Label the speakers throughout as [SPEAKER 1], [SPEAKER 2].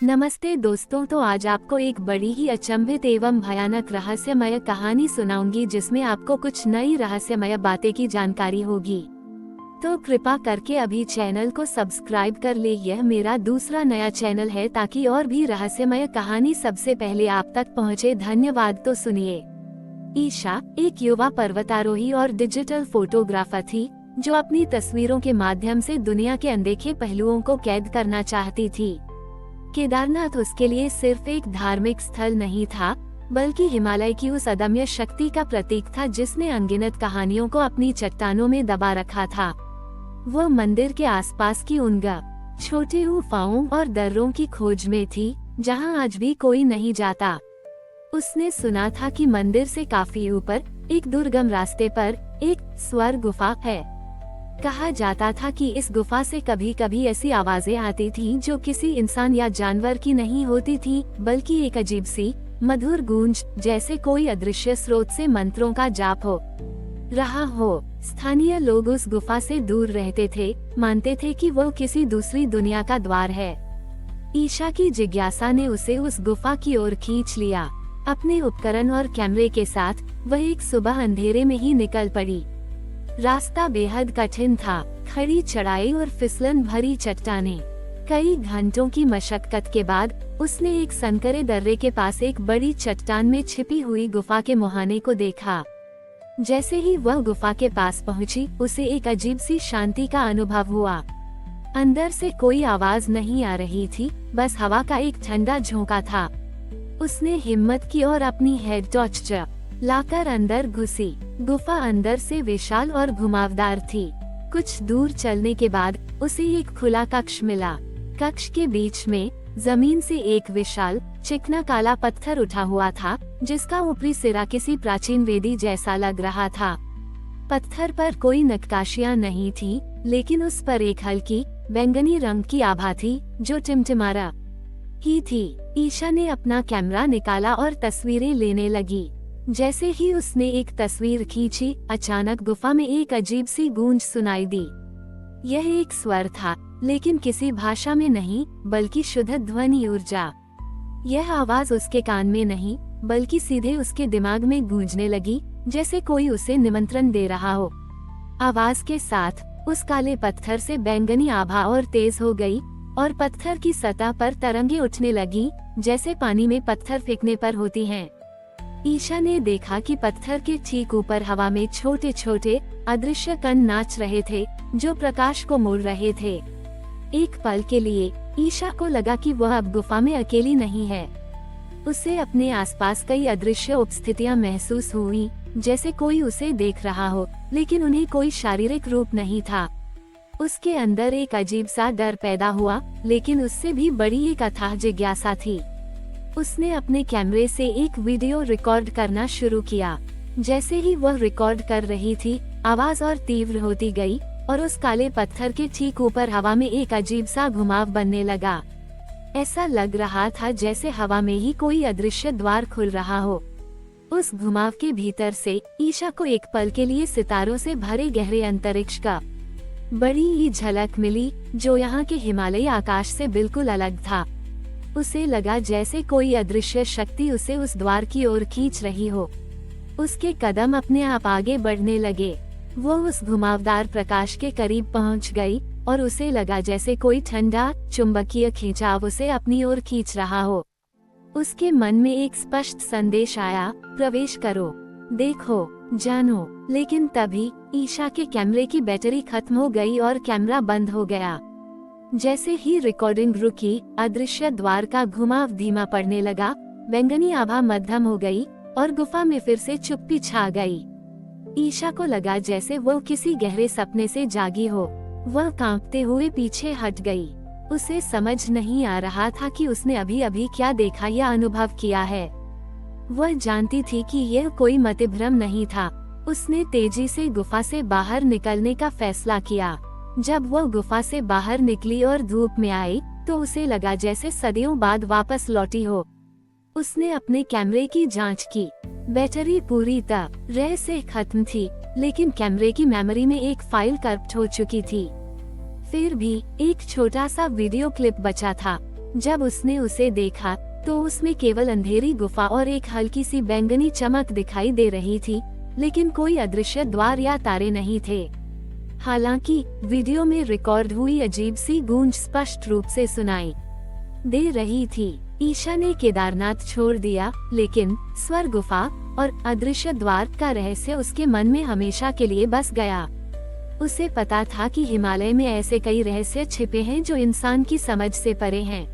[SPEAKER 1] नमस्ते दोस्तों, तो आज आपको एक बड़ी ही अचंभित एवं भयानक रहस्यमय कहानी सुनाऊंगी जिसमें आपको कुछ नई रहस्यमय बातें की जानकारी होगी। तो कृपा करके अभी चैनल को सब्सक्राइब कर ले। यह मेरा दूसरा नया चैनल है ताकि और भी रहस्यमय कहानी सबसे पहले आप तक पहुंचे। धन्यवाद। तो सुनिए। ईशा एक युवा पर्वतारोही और डिजिटल फोटोग्राफर थी जो अपनी तस्वीरों के माध्यम से दुनिया के अनदेखे पहलुओं को कैद करना चाहती थी। केदारनाथ उसके लिए सिर्फ एक धार्मिक स्थल नहीं था, बल्कि हिमालय की उस अदम्य शक्ति का प्रतीक था जिसने अनगिनत कहानियों को अपनी चट्टानों में दबा रखा था। वह मंदिर के आसपास की उन छोटी गुफाओं और दर्रों की खोज में थी जहां आज भी कोई नहीं जाता। उसने सुना था कि मंदिर से काफी ऊपर एक दुर्गम रास्ते पर एक स्वर गुफा है। कहा जाता था कि इस गुफा से कभी कभी ऐसी आवाजें आती थीं जो किसी इंसान या जानवर की नहीं होती थी, बल्कि एक अजीब सी मधुर गूंज, जैसे कोई अदृश्य स्रोत से मंत्रों का जाप हो रहा हो। स्थानीय लोग उस गुफा से दूर रहते थे, मानते थे कि वह किसी दूसरी दुनिया का द्वार है। ईशा की जिज्ञासा ने उसे उस गुफा की ओर खींच लिया। अपने उपकरण और कैमरे के साथ वह एक सुबह अंधेरे में ही निकल पड़ी। रास्ता बेहद कठिन था, खड़ी चढ़ाई और फिसलन भरी चट्टानें। कई घंटों की मशक्कत के बाद उसने एक संकरे दर्रे के पास एक बड़ी चट्टान में छिपी हुई गुफा के मुहाने को देखा। जैसे ही वह गुफा के पास पहुंची, उसे एक अजीब सी शांति का अनुभव हुआ। अंदर से कोई आवाज नहीं आ रही थी, बस हवा का एक ठंडा झोंका था। उसने हिम्मत की और अपनी हेड टॉर्च लाकर अंदर घुसी। गुफा अंदर से विशाल और घुमावदार थी। कुछ दूर चलने के बाद उसे एक खुला कक्ष मिला। कक्ष के बीच में जमीन से एक विशाल चिकना काला पत्थर उठा हुआ था, जिसका ऊपरी सिरा किसी प्राचीन वेदी जैसा लग रहा था। पत्थर पर कोई नक्काशियां नहीं थी, लेकिन उस पर एक हल्की बैंगनी रंग की आभा थी जो टिमटिमा ही थी। ईशा ने अपना कैमरा निकाला और तस्वीरें लेने लगी। जैसे ही उसने एक तस्वीर खींची, अचानक गुफा में एक अजीब सी गूंज सुनाई दी। यह एक स्वर था, लेकिन किसी भाषा में नहीं, बल्कि शुद्ध ध्वनि ऊर्जा। यह आवाज उसके कान में नहीं, बल्कि सीधे उसके दिमाग में गूंजने लगी, जैसे कोई उसे निमंत्रण दे रहा हो। आवाज के साथ उस काले पत्थर से बैंगनी आभा और तेज हो गई और पत्थर की सतह पर तरंगे उठने लगी, जैसे पानी में पत्थर फेंकने पर होती हैं। ईशा ने देखा कि पत्थर के ठीक ऊपर हवा में छोटे छोटे अदृश्य कण नाच रहे थे, जो प्रकाश को मोड़ रहे थे। एक पल के लिए ईशा को लगा कि वह अब गुफा में अकेली नहीं है। उसे अपने आसपास कई अदृश्य उपस्थितियां महसूस हुई, जैसे कोई उसे देख रहा हो, लेकिन उन्हें कोई शारीरिक रूप नहीं था। उसके अंदर एक अजीब सा डर पैदा हुआ, लेकिन उससे भी बड़ी एक अथाह जिज्ञासा थी। उसने अपने कैमरे से एक वीडियो रिकॉर्ड करना शुरू किया। जैसे ही वह रिकॉर्ड कर रही थी, आवाज और तीव्र होती गई और उस काले पत्थर के ठीक ऊपर हवा में एक अजीब सा घुमाव बनने लगा। ऐसा लग रहा था जैसे हवा में ही कोई अदृश्य द्वार खुल रहा हो। उस घुमाव के भीतर से ईशा को एक पल के लिए सितारों से भरे गहरे अंतरिक्ष का बड़ी ही झलक मिली, जो यहाँ के हिमालयी आकाश से बिल्कुल अलग था। उसे लगा जैसे कोई अदृश्य शक्ति उसे उस द्वार की ओर खींच रही हो। उसके कदम अपने आप आगे बढ़ने लगे। वो उस घुमावदार प्रकाश के करीब पहुंच गई और उसे लगा जैसे कोई ठंडा चुंबकीय खिंचाव उसे अपनी ओर खींच रहा हो। उसके मन में एक स्पष्ट संदेश आया, प्रवेश करो, देखो, जानो। लेकिन तभी ईशा के कैमरे की बैटरी खत्म हो गई और कैमरा बंद हो गया। जैसे ही रिकॉर्डिंग रुकी, अदृश्य द्वार का घुमाव धीमा पड़ने लगा, बैंगनी आभा मध्यम हो गई और गुफा में फिर से चुप्पी छा गई। ईशा को लगा जैसे वह किसी गहरे सपने से जागी हो। वह कांपते हुए पीछे हट गई। उसे समझ नहीं आ रहा था कि उसने अभी अभी क्या देखा या अनुभव किया है। वह जानती थी कि यह कोई मतिभ्रम नहीं था। उसने तेजी से गुफा से बाहर निकलने का फैसला किया। जब वह गुफा से बाहर निकली और धूप में आई, तो उसे लगा जैसे सदियों बाद वापस लौटी हो। उसने अपने कैमरे की जांच की। बैटरी पूरी तरह से खत्म थी, लेकिन कैमरे की मेमोरी में एक फाइल करप्ट हो चुकी थी। फिर भी एक छोटा सा वीडियो क्लिप बचा था। जब उसने उसे देखा तो उसमें केवल अंधेरी गुफा और एक हल्की सी बैंगनी चमक दिखाई दे रही थी, लेकिन कोई अदृश्य द्वार या तारे नहीं थे। हालांकि वीडियो में रिकॉर्ड हुई अजीब सी गूंज स्पष्ट रूप से सुनाई दे रही थी। ईशा ने केदारनाथ छोड़ दिया, लेकिन स्वर गुफा और अदृश्य द्वार का रहस्य उसके मन में हमेशा के लिए बस गया। उसे पता था कि हिमालय में ऐसे कई रहस्य छिपे हैं जो इंसान की समझ से परे हैं।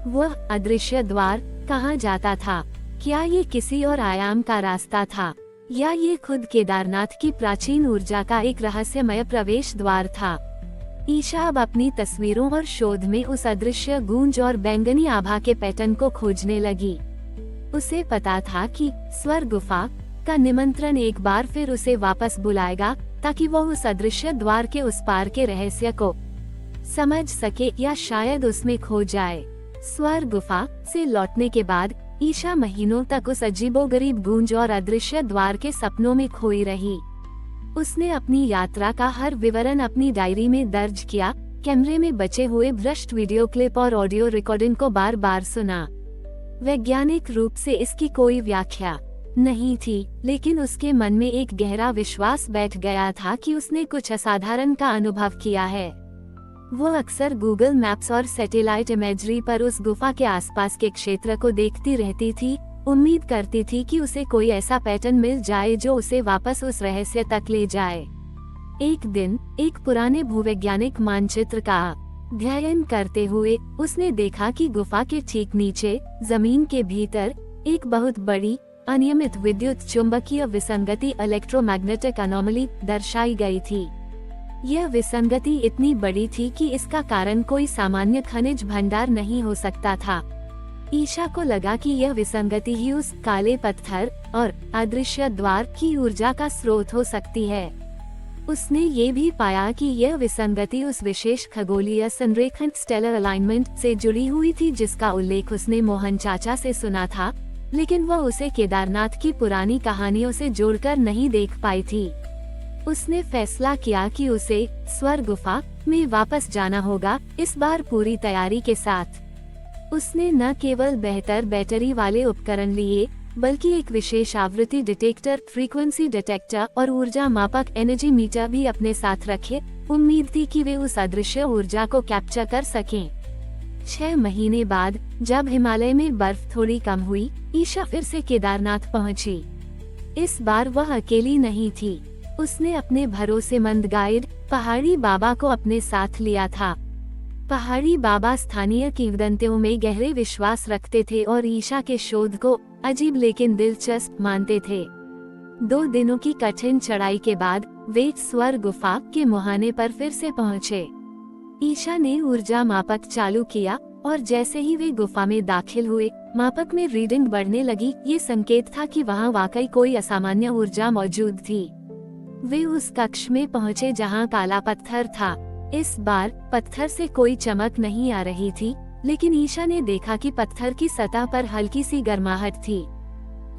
[SPEAKER 1] वह अदृश्य द्वार कहाँ जाता था? क्या ये किसी और आयाम का रास्ता था, या ये खुद केदारनाथ की प्राचीन ऊर्जा का एक रहस्यमय प्रवेश द्वार था? ईशा अब अपनी तस्वीरों और शोध में उस अदृश्य गूंज और बैंगनी आभा के पैटर्न को खोजने लगी। उसे पता था कि स्वर गुफा का निमंत्रण एक बार फिर उसे वापस बुलाएगा, ताकि वह उस अदृश्य द्वार के उस पार के रहस्य को समझ सके या शायद उसमें खो जाए। स्वर गुफा से लौटने के बाद ईशा महीनों तक उस अजीबोगरीब गूंज और अदृश्य द्वार के सपनों में खोई रही। उसने अपनी यात्रा का हर विवरण अपनी डायरी में दर्ज किया, कैमरे में बचे हुए भ्रष्ट वीडियो क्लिप और ऑडियो रिकॉर्डिंग को बार बार सुना। वैज्ञानिक रूप से इसकी कोई व्याख्या नहीं थी, लेकिन उसके मन में एक गहरा विश्वास बैठ गया था कि उसने कुछ असाधारण का अनुभव किया है। वो अक्सर गूगल मैप्स और सैटेलाइट इमेजरी पर उस गुफा के आसपास के क्षेत्र को देखती रहती थी, उम्मीद करती थी कि उसे कोई ऐसा पैटर्न मिल जाए जो उसे वापस उस रहस्य तक ले जाए। एक दिन एक पुराने भूवैज्ञानिक मानचित्र का अध्ययन करते हुए उसने देखा कि गुफा के ठीक नीचे जमीन के भीतर एक बहुत बड़ी अनियमित विद्युत चुंबकीय विसंगति इलेक्ट्रोमैग्नेटिक अनोमली दर्शाई गई थी। यह विसंगति इतनी बड़ी थी कि इसका कारण कोई सामान्य खनिज भंडार नहीं हो सकता था। ईशा को लगा कि यह विसंगति ही उस काले पत्थर और अदृश्य द्वार की ऊर्जा का स्रोत हो सकती है। उसने ये भी पाया कि यह विसंगति उस विशेष खगोलीय संरेखण स्टेलर अलाइनमेंट से जुड़ी हुई थी जिसका उल्लेख उसने मोहन चाचा से सुना था, लेकिन वह उसे केदारनाथ की पुरानी कहानियों से जोड़कर नहीं देख पाई थी। उसने फैसला किया कि उसे स्वर गुफा में वापस जाना होगा, इस बार पूरी तैयारी के साथ। उसने न केवल बेहतर बैटरी वाले उपकरण लिए, बल्कि एक विशेष आवृत्ति डिटेक्टर, फ्रीक्वेंसी डिटेक्टर और ऊर्जा मापक एनर्जी मीटर भी अपने साथ रखे। उम्मीद थी कि वे उस अदृश्य ऊर्जा को कैप्चर कर सकें। 6 महीने बाद जब हिमालय में बर्फ थोड़ी कम हुई, ईशा फिर से केदारनाथ पहुंची। इस बार वह अकेली नहीं थी। उसने अपने भरोसेमंद गाइड पहाड़ी बाबा को अपने साथ लिया था। पहाड़ी बाबा स्थानीय किंवदंतियों में गहरे विश्वास रखते थे और ईशा के शोध को अजीब लेकिन दिलचस्प मानते थे। 2 दिनों की कठिन चढ़ाई के बाद वे स्वर गुफा के मुहाने पर फिर से पहुंचे। ईशा ने ऊर्जा मापक चालू किया और जैसे ही वे गुफा में दाखिल हुए, मापक में रीडिंग बढ़ने लगी। ये संकेत था कि वहां वाकई कोई असामान्य ऊर्जा मौजूद थी। वे उस कक्ष में पहुंचे जहां काला पत्थर था। इस बार पत्थर से कोई चमक नहीं आ रही थी, लेकिन ईशा ने देखा कि पत्थर की सतह पर हल्की सी गर्माहट थी।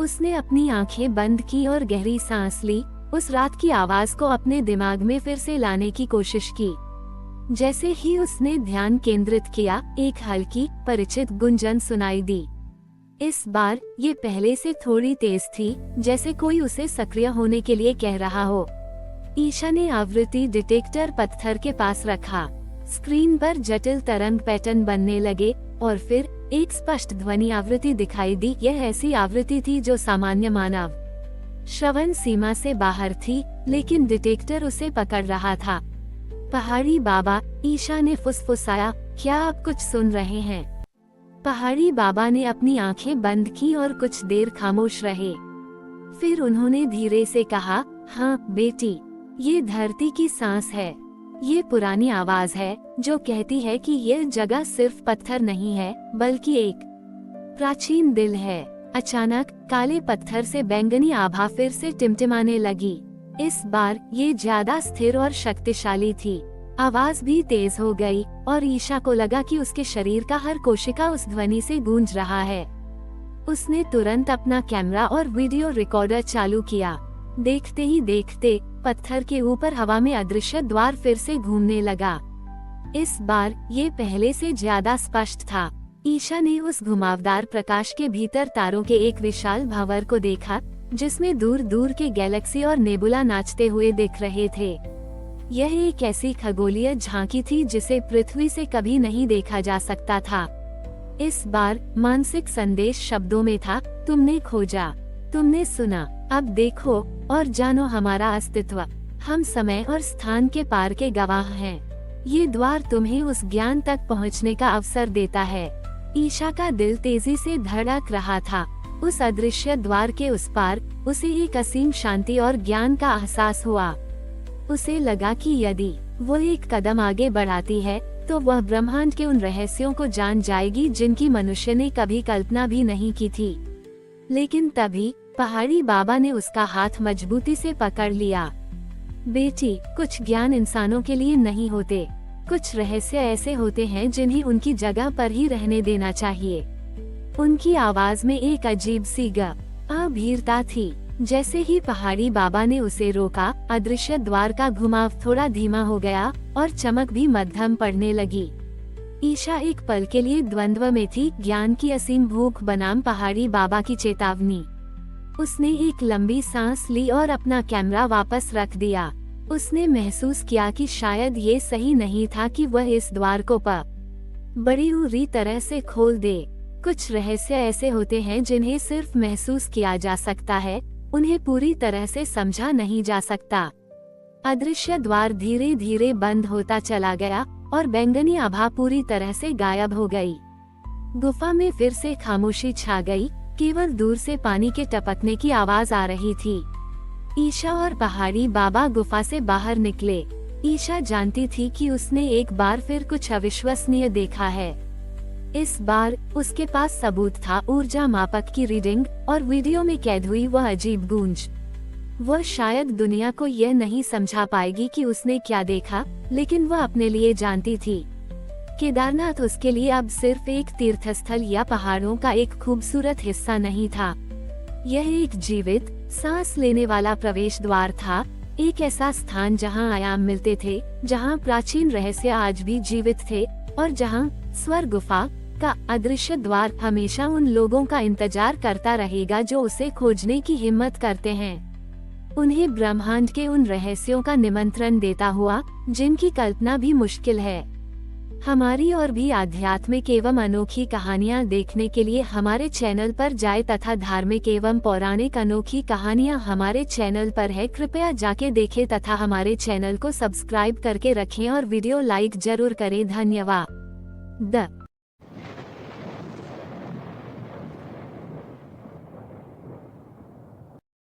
[SPEAKER 1] उसने अपनी आंखें बंद की और गहरी सांस ली। उस रात की आवाज को अपने दिमाग में फिर से लाने की कोशिश की। जैसे ही उसने ध्यान केंद्रित किया, एक हल्की परिचित गुंजन सुनाई दी। इस बार ये पहले से थोड़ी तेज थी, जैसे कोई उसे सक्रिय होने के लिए कह रहा हो। ईशा ने आवृत्ति डिटेक्टर पत्थर के पास रखा। स्क्रीन पर जटिल तरंग पैटर्न बनने लगे और फिर एक स्पष्ट ध्वनि आवृत्ति दिखाई दी। यह ऐसी आवृत्ति थी जो सामान्य मानव श्रवण सीमा से बाहर थी, लेकिन डिटेक्टर उसे पकड़ रहा था। पहाड़ी बाबा, ईशा ने फुसफुसाया, क्या आप कुछ सुन रहे हैं? पहाड़ी बाबा ने अपनी आंखें बंद की और कुछ देर खामोश रहे। फिर उन्होंने धीरे से कहा, हाँ बेटी, ये धरती की सांस है। ये पुरानी आवाज है जो कहती है कि यह जगह सिर्फ पत्थर नहीं है, बल्कि एक प्राचीन दिल है। अचानक काले पत्थर से बैंगनी आभा फिर से टिमटिमाने लगी। इस बार ये ज्यादा स्थिर और शक्तिशाली थी। आवाज भी तेज हो गई और ईशा को लगा कि उसके शरीर का हर कोशिका उस ध्वनि से गूंज रहा है। उसने तुरंत अपना कैमरा और वीडियो रिकॉर्डर चालू किया। देखते ही देखते पत्थर के ऊपर हवा में अदृश्य द्वार फिर से घूमने लगा। इस बार ये पहले से ज्यादा स्पष्ट था। ईशा ने उस घुमावदार प्रकाश के भीतर तारों के एक विशाल भंवर को देखा, जिसमें दूर दूर के गैलेक्सी और नेबुला नाचते हुए दिख रहे थे। यह एक ऐसी खगोलीय झांकी थी जिसे पृथ्वी से कभी नहीं देखा जा सकता था। इस बार मानसिक संदेश शब्दों में था, तुमने खोजा, तुमने सुना, अब देखो और जानो हमारा अस्तित्व। हम समय और स्थान के पार के गवाह हैं। ये द्वार तुम्हें उस ज्ञान तक पहुंचने का अवसर देता है। ईशा का दिल तेजी से धड़क रहा था। उस अदृश्य द्वार के उस पार उसे एक असीम शांति और ज्ञान का एहसास हुआ। उसे लगा कि यदि वो एक कदम आगे बढ़ाती है तो वह ब्रह्मांड के उन रहस्यों को जान जाएगी जिनकी मनुष्य ने कभी कल्पना भी नहीं की थी। लेकिन तभी पहाड़ी बाबा ने उसका हाथ मजबूती से पकड़ लिया। बेटी, कुछ ज्ञान इंसानों के लिए नहीं होते। कुछ रहस्य ऐसे होते हैं जिन्हें उनकी जगह पर ही रहने देना चाहिए। उनकी आवाज में एक अजीब सी गंभीरता थी। जैसे ही पहाड़ी बाबा ने उसे रोका, अदृश्य द्वार का घुमाव थोड़ा धीमा हो गया और चमक भी मध्यम पड़ने लगी। ईशा एक पल के लिए द्वंद्व में थी, ज्ञान की असीम भूख बनाम पहाड़ी बाबा की चेतावनी। उसने एक लंबी सांस ली और अपना कैमरा वापस रख दिया। उसने महसूस किया कि शायद ये सही नहीं था कि वह इस द्वार को बड़ी पूरी तरह से खोल दे। कुछ रहस्य ऐसे होते हैं जिन्हें सिर्फ महसूस किया जा सकता है, उन्हें पूरी तरह से समझा नहीं जा सकता। अदृश्य द्वार धीरे धीरे बंद होता चला गया और बैंगनी आभा पूरी तरह से गायब हो गई। गुफा में फिर से खामोशी छा गई, केवल दूर से पानी के टपकने की आवाज आ रही थी। ईशा और पहाड़ी बाबा गुफा से बाहर निकले। ईशा जानती थी कि उसने एक बार फिर कुछ अविश्वसनीय देखा है। इस बार उसके पास सबूत था, ऊर्जा मापक की रीडिंग और वीडियो में कैद हुई वह अजीब गूंज। वह शायद दुनिया को यह नहीं समझा पाएगी कि उसने क्या देखा, लेकिन वह अपने लिए जानती थी। केदारनाथ उसके लिए अब सिर्फ एक तीर्थस्थल या पहाड़ों का एक खूबसूरत हिस्सा नहीं था। यह एक जीवित, सांस लेने वाला प्रवेश द्वार था, एक ऐसा स्थान जहां आयाम मिलते थे, जहां प्राचीन रहस्य आज भी जीवित थे और जहां स्वर गुफा का अदृश्य द्वार हमेशा उन लोगों का इंतजार करता रहेगा जो उसे खोजने की हिम्मत करते हैं, उन्हें ब्रह्मांड के उन रहस्यों का निमंत्रण देता हुआ जिनकी कल्पना भी मुश्किल है। हमारी और भी आध्यात्मिक एवं अनोखी कहानियाँ देखने के लिए हमारे चैनल पर जाएं तथा धार्मिक एवं पौराणिक अनोखी कहानियाँ हमारे चैनल पर है, कृपया जाके देखें तथा हमारे चैनल को सब्सक्राइब करके रखें और वीडियो लाइक जरूर करें। धन्यवाद।